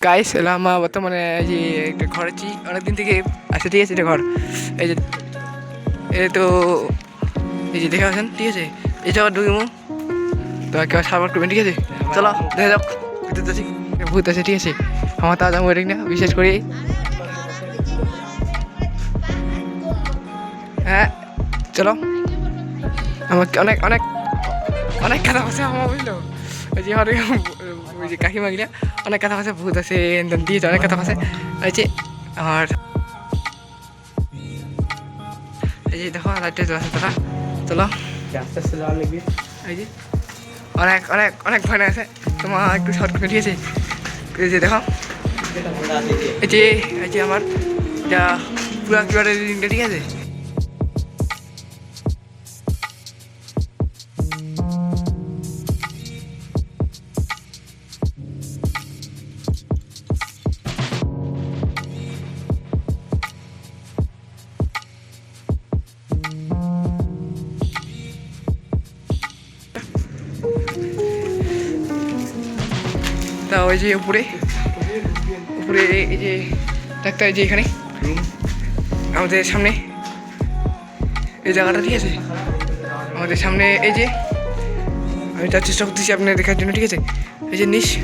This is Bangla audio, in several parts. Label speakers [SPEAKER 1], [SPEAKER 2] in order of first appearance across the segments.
[SPEAKER 1] গাইস এলাম বর্তমানে এই যে একটা ঘর আছি অনেকদিন থেকে আছে, ঠিক আছে। এটা ঘর এই যে এই তো এই যে দেখে আছেন, ঠিক আছে। এই যাওয়ার ঢুকিমু তো একেবারে সার্ভার করবেন, ঠিক আছে। চলো দেখা যাক, ভিতরে আছি, ভূত আছে, ঠিক আছে। আমার তা যাবো না বিশেষ করে, হ্যাঁ চলো। আমাকে অনেক অনেক অনেক কথা আছে আমার, বুঝলো। ওই যে আমার ওই যে কাকিমা গিলা অনেক কথা আছে, ভূত আছে দিয়েছে, অনেক কথা আছে। ওই যে আমার এই যে দেখো লাইটটা জ্বলছে, তোরা চলো
[SPEAKER 2] আস্তে আস্তে যাওয়া লাগবে।
[SPEAKER 1] এই যে অনেক অনেক অনেক ভয় আছে তোমার, একটু শর্ট করে, ঠিক আছে। এই যে দেখো এই যে আমার যা পুরো একেবারে রিডিংটা, ঠিক আছে। তা ওই যে উপরে উপরে এই যে ডাক্তার, এই যে এখানে আমাদের সামনে এই জায়গাটা, ঠিক আছে। আমাদের সামনে এই যে আমি তার চেষ্টা করতেছি আপনার দেখার জন্য, ঠিক আছে। এই যে নিচে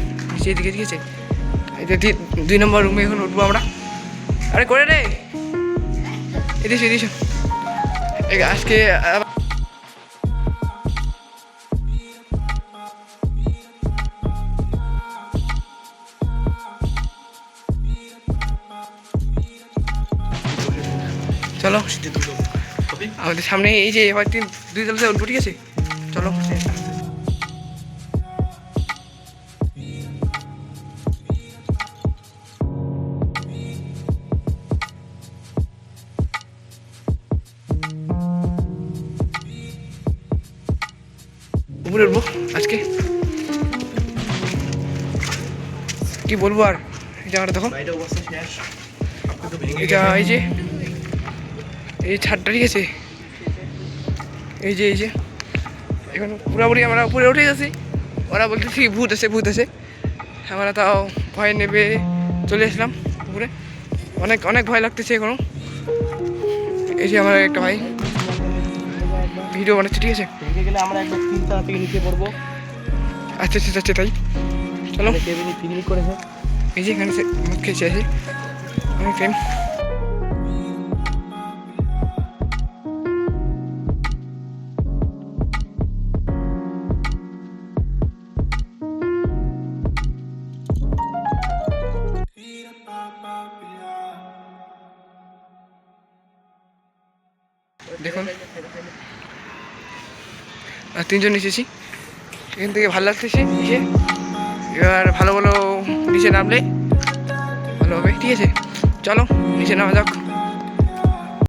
[SPEAKER 1] এদিকে, ঠিক আছে। এই যে 2 নম্বর রুমে এখন উঠবো আমরা। আরে করে রে এদিকে আজকে চলো আমাদের সামনে এই যে এবার 2 তলাতে উঠবো, ঠিক আছে। চলো উপরে উঠবো আজকে, কি বলবো আর। এই জায়গাটা দেখো, এটা এই যে এই ছাদটা, ঠিক আছে। এই যে এখন পুরোপুরি আমরা উপরে উঠে গেছি। ওরা বলতেছি ভূত আছে, আমরা তাও ভয় নেবে চলে আসলাম উপরে। অনেক অনেক ভয় লাগতেছে এখনো। এই যে আমার একটা ভাই ভিডিও বানাচ্ছে, ঠিক আছে।
[SPEAKER 2] গেলে আমরা একবার 3 তলা থেকে নিচে পড়বো।
[SPEAKER 1] আচ্ছা তাই চলো।
[SPEAKER 2] পিকনিক করেছে
[SPEAKER 1] এই যে এখানে মুখ খেয়েছে আছে অনেক টাইম। দেখুন 3 জন এসেছি, এখান থেকে ভালো লাগতেছে এসে। এবার ভালো নিচে নামলে ভালো হবে, ঠিক আছে। চলো নিচে নামা যাক।